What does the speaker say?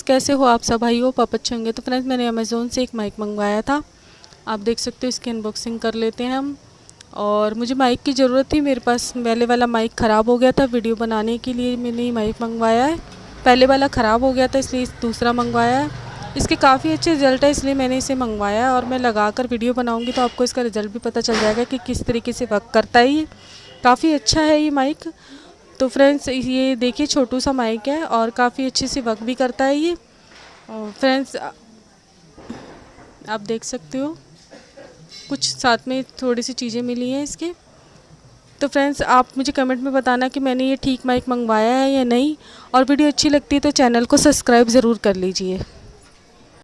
कैसे हो आप सब भाई हो पाप अच्छे होंगे। तो फ्रेंड्स मैंने अमेज़ोन से एक माइक मंगवाया था, आप देख सकते हो। इसकी अनबॉक्सिंग कर लेते हैं हम। और मुझे माइक की ज़रूरत थी, मेरे पास पहले वाला माइक ख़राब हो गया था। वीडियो बनाने के लिए मैंने ये माइक मंगवाया है, पहले वाला ख़राब हो गया था इसलिए दूसरा मंगवाया है। इसके काफ़ी अच्छे रिज़ल्ट है इसलिए मैंने इसे मंगवाया है। और मैं लगा कर वीडियो बनाऊँगी तो आपको इसका रिज़ल्ट भी पता चल जाएगा कि किस तरीके से वर्क करता है। ये काफ़ी अच्छा है ये माइक। तो फ्रेंड्स ये देखिए छोटू सा माइक है और काफ़ी अच्छे से वर्क भी करता है ये। और फ्रेंड्स आप देख सकते हो कुछ साथ में थोड़ी सी चीज़ें मिली हैं इसके। तो फ्रेंड्स आप मुझे कमेंट में बताना कि मैंने ये ठीक माइक मंगवाया है या नहीं। और वीडियो अच्छी लगती है तो चैनल को सब्सक्राइब ज़रूर कर लीजिए।